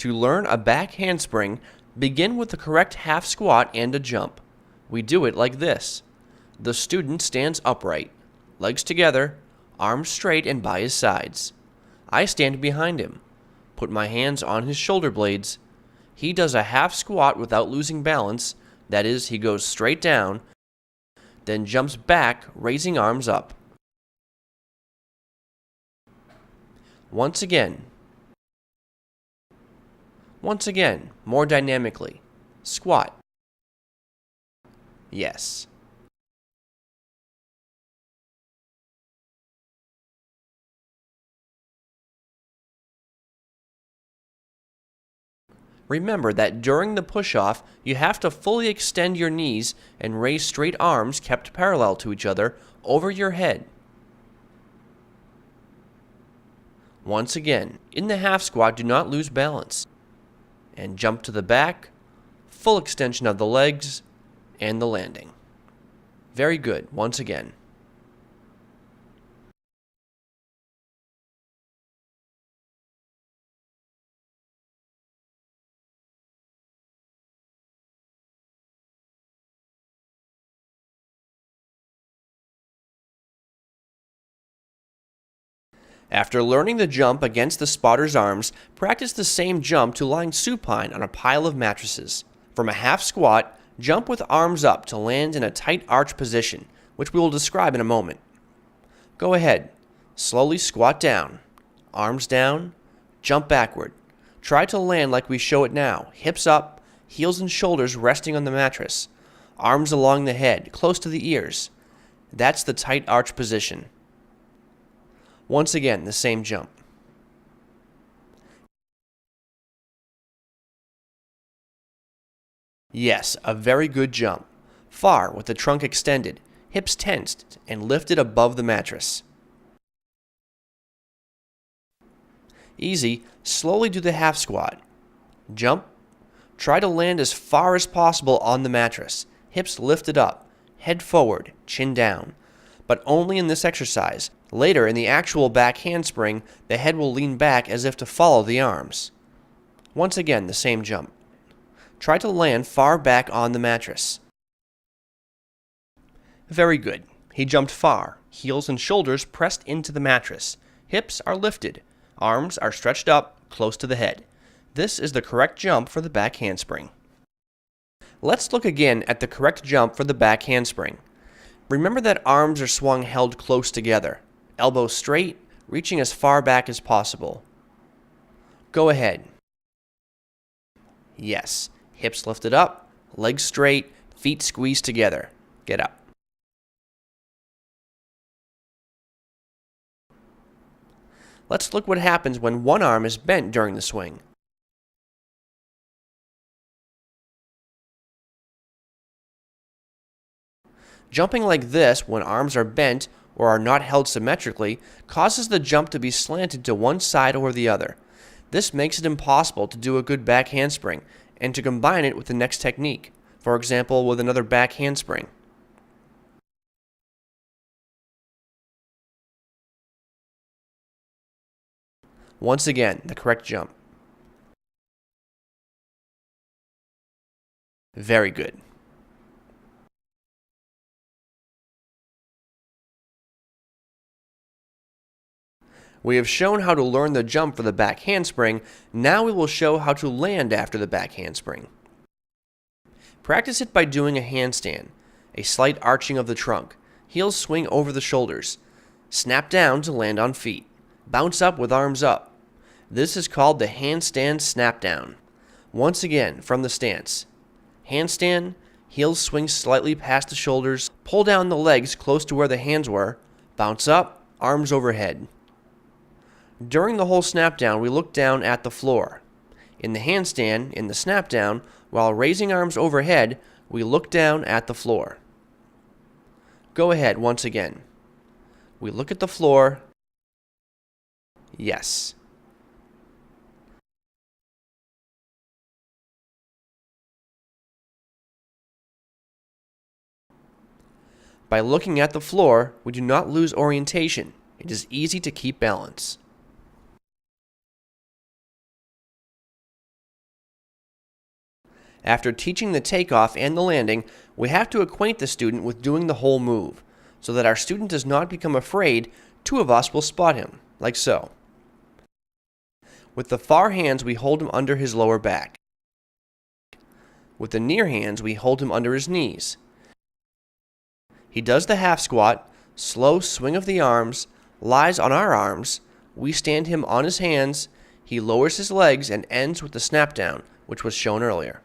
To learn a back handspring, begin with the correct half squat and a jump. We do it like this. The student stands upright, legs together, arms straight and by his sides. I stand behind him, put my hands on his shoulder blades. He does a half squat without losing balance, that is, he goes straight down, then jumps back, raising arms up. Once again, more dynamically. Squat. Yes. Remember that during the push-off, you have to fully extend your knees and raise straight arms kept parallel to each other over your head. Once again, in the half squat, do not lose balance. And jump to the back, full extension of the legs, and the landing. Very good. Once again. After learning the jump against the spotter's arms, practice the same jump to lying supine on a pile of mattresses. From a half squat, jump with arms up to land in a tight arch position, which we will describe in a moment. Go ahead. Slowly squat down. Arms down. Jump backward. Try to land like we show it now. Hips up, heels and shoulders resting on the mattress. Arms along the head, close to the ears. That's the tight arch position. Once again, the same jump. Yes, a very good jump. Far with the trunk extended, hips tensed and lifted above the mattress. Easy, slowly do the half squat. Jump. Try to land as far as possible on the mattress. Hips lifted up, head forward, chin down. But only in this exercise. Later, in the actual back handspring, the head will lean back as if to follow the arms. Once again, the same jump. Try to land far back on the mattress. Very good. He jumped far, heels and shoulders pressed into the mattress. Hips are lifted. Arms are stretched up, close to the head. This is the correct jump for the back handspring. Let's look again at the correct jump for the back handspring. Remember that arms are swung held close together. Elbows straight, reaching as far back as possible. Go ahead. Yes. Hips lifted up, legs straight, feet squeezed together. Get up. Let's look what happens when one arm is bent during the swing. Jumping like this when arms are bent or are not held symmetrically causes the jump to be slanted to one side or the other. This makes it impossible to do a good back handspring and to combine it with the next technique, for example with another back handspring. Once again, the correct jump. Very good. We have shown how to learn the jump for the back handspring. Now we will show how to land after the back handspring. Practice it by doing a handstand, a slight arching of the trunk, heels swing over the shoulders, snap down to land on feet, bounce up with arms up. This is called the handstand snap down. Once again, from the stance. Handstand, heels swing slightly past the shoulders, pull down the legs close to where the hands were, bounce up, arms overhead. During the whole snap down, we look down at the floor. In the handstand, in the snap down, while raising arms overhead, we look down at the floor. Go ahead once again. We look at the floor. Yes. By looking at the floor, we do not lose orientation. It is easy to keep balance. After teaching the takeoff and the landing, we have to acquaint the student with doing the whole move, so that our student does not become afraid. Two of us will spot him, like so. With the far hands, we hold him under his lower back. With the near hands, we hold him under his knees. He does the half squat, slow swing of the arms, lies on our arms, we stand him on his hands, he lowers his legs and ends with the snap down, which was shown earlier.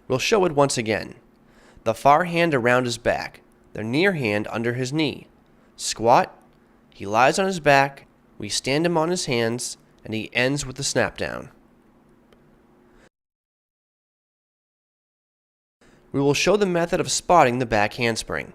We'll show it once again. The far hand around his back, the near hand under his knee. Squat, he lies on his back, we stand him on his hands, and he ends with the snap down. We will show the method of spotting the back handspring.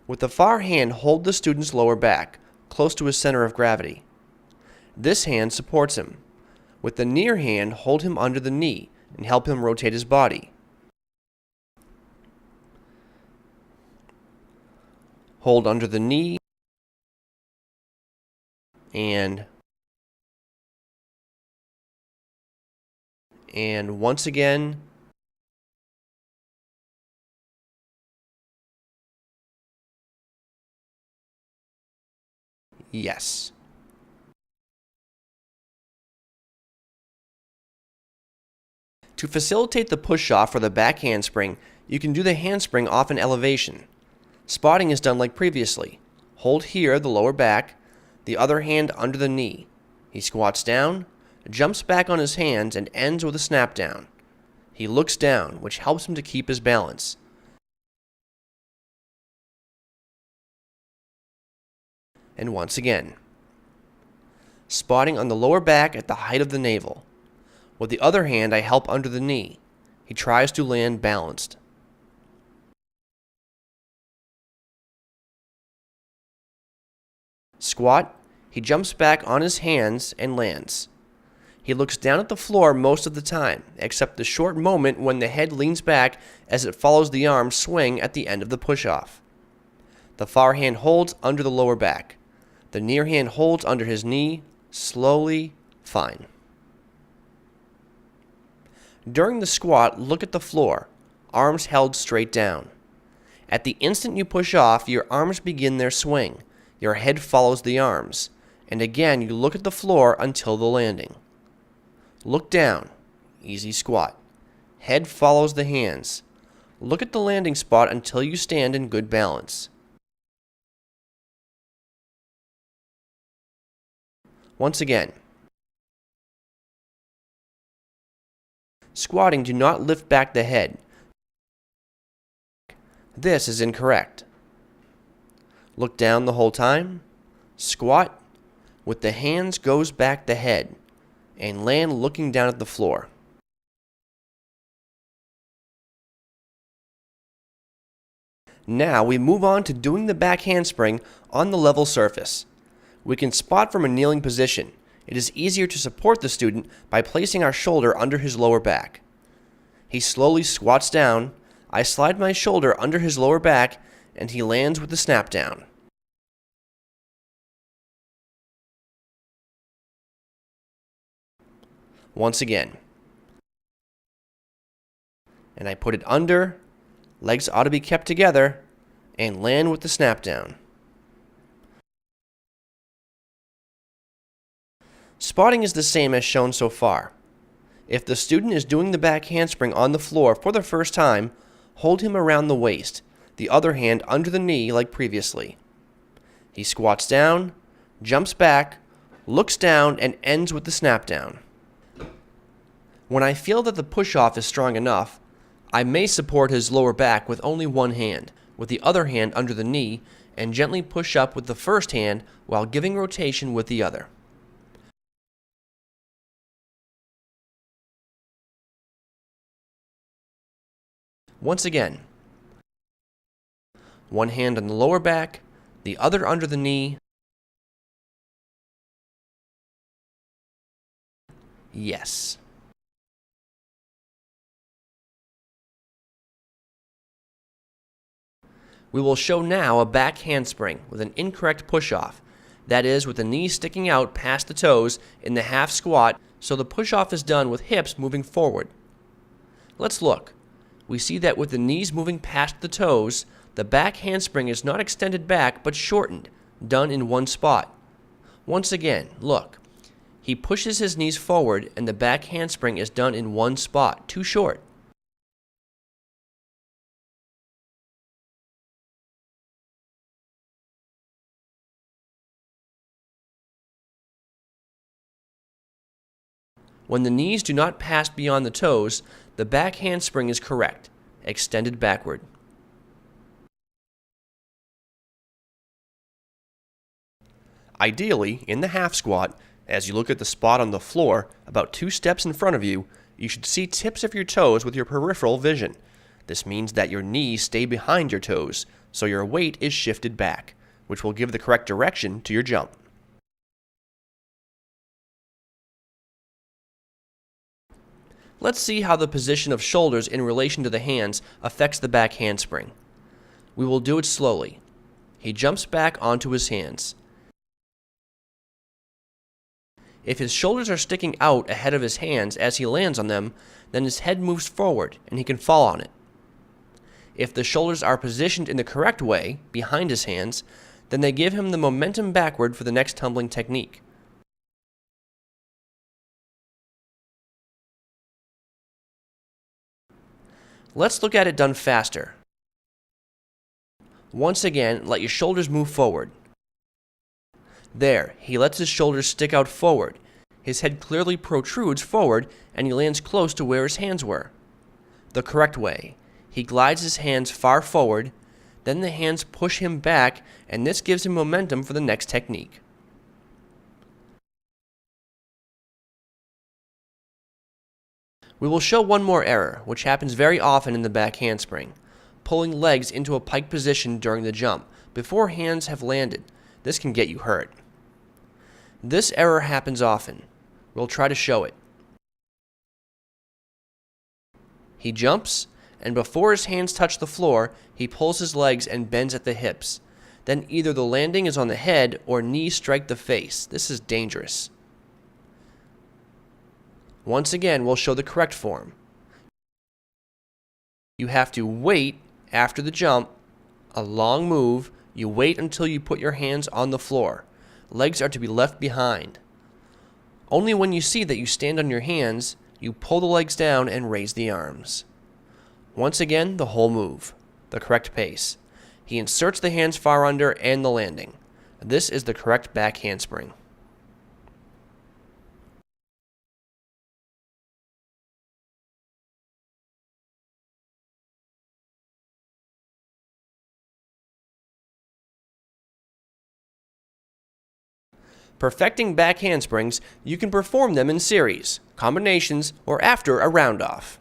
With the far hand, hold the student's lower back, close to his center of gravity. This hand supports him. With the near hand, hold him under the knee and help him rotate his body. Hold under the knee and once again. Yes. To facilitate the push-off for the back handspring, you can do the handspring off an elevation. Spotting is done like previously. Hold here the lower back, the other hand under the knee. He squats down, jumps back on his hands, and ends with a snap down. He looks down, which helps him to keep his balance. And once again. Spotting on the lower back at the height of the navel. With the other hand, I help under the knee. He tries to land balanced. Squat, he jumps back on his hands and lands. He looks down at the floor most of the time, except the short moment when the head leans back as it follows the arm swing at the end of the push-off. The far hand holds under the lower back. The near hand holds under his knee, slowly, fine. During the squat, look at the floor, arms held straight down. At the instant you push off, your arms begin their swing. Your head follows the arms, and again you look at the floor until the landing. Look down, easy squat. Head follows the hands. Look at the landing spot until you stand in good balance. Once again. Squatting, do not lift back the head. This is incorrect. Look down the whole time. Squat. With the hands goes back the head. And land looking down at the floor. Now we move on to doing the back handspring on the level surface. We can spot from a kneeling position. It is easier to support the student by placing our shoulder under his lower back. He slowly squats down. I slide my shoulder under his lower back, and he lands with the snap down. Once again. And I put it under, legs ought to be kept together, and land with the snap down. Spotting is the same as shown so far. If the student is doing the back handspring on the floor for the first time, hold him around the waist, the other hand under the knee like previously. He squats down, jumps back, looks down, and ends with the snap down. When I feel that the push-off is strong enough, I may support his lower back with only one hand, with the other hand under the knee, and gently push up with the first hand while giving rotation with the other. Once again, one hand on the lower back, the other under the knee. Yes. We will show now a back handspring with an incorrect push-off, that is, with the knee sticking out past the toes in the half squat so the push-off is done with hips moving forward. Let's look. We see that with the knees moving past the toes, the back handspring is not extended back but shortened, done in one spot. Once again, look. He pushes his knees forward and the back handspring is done in one spot, too short. When the knees do not pass beyond the toes, the back handspring is correct, extended backward. Ideally, in the half squat, as you look at the spot on the floor about 2 steps in front of you, you should see tips of your toes with your peripheral vision. This means that your knees stay behind your toes, so your weight is shifted back, which will give the correct direction to your jump. Let's see how the position of shoulders in relation to the hands affects the back handspring. We will do it slowly. He jumps back onto his hands. If his shoulders are sticking out ahead of his hands as he lands on them, then his head moves forward and he can fall on it. If the shoulders are positioned in the correct way, behind his hands, then they give him the momentum backward for the next tumbling technique. Let's look at it done faster. Once again, let your shoulders move forward. There, he lets his shoulders stick out forward. His head clearly protrudes forward and he lands close to where his hands were. The correct way. He glides his hands far forward, then the hands push him back, and this gives him momentum for the next technique. We will show one more error, which happens very often in the back handspring. Pulling legs into a pike position during the jump, before hands have landed. This can get you hurt. This error happens often. We'll try to show it. He jumps, and before his hands touch the floor, he pulls his legs and bends at the hips. Then either the landing is on the head or knees strike the face. This is dangerous. Once again, we'll show the correct form. You have to wait after the jump, a long move. You wait until you put your hands on the floor. Legs are to be left behind. Only when you see that you stand on your hands, you pull the legs down and raise the arms. Once again, the whole move, the correct pace. He inserts the hands far under and the landing. This is the correct back handspring. Perfecting back handsprings, you can perform them in series, combinations, or after a round-off.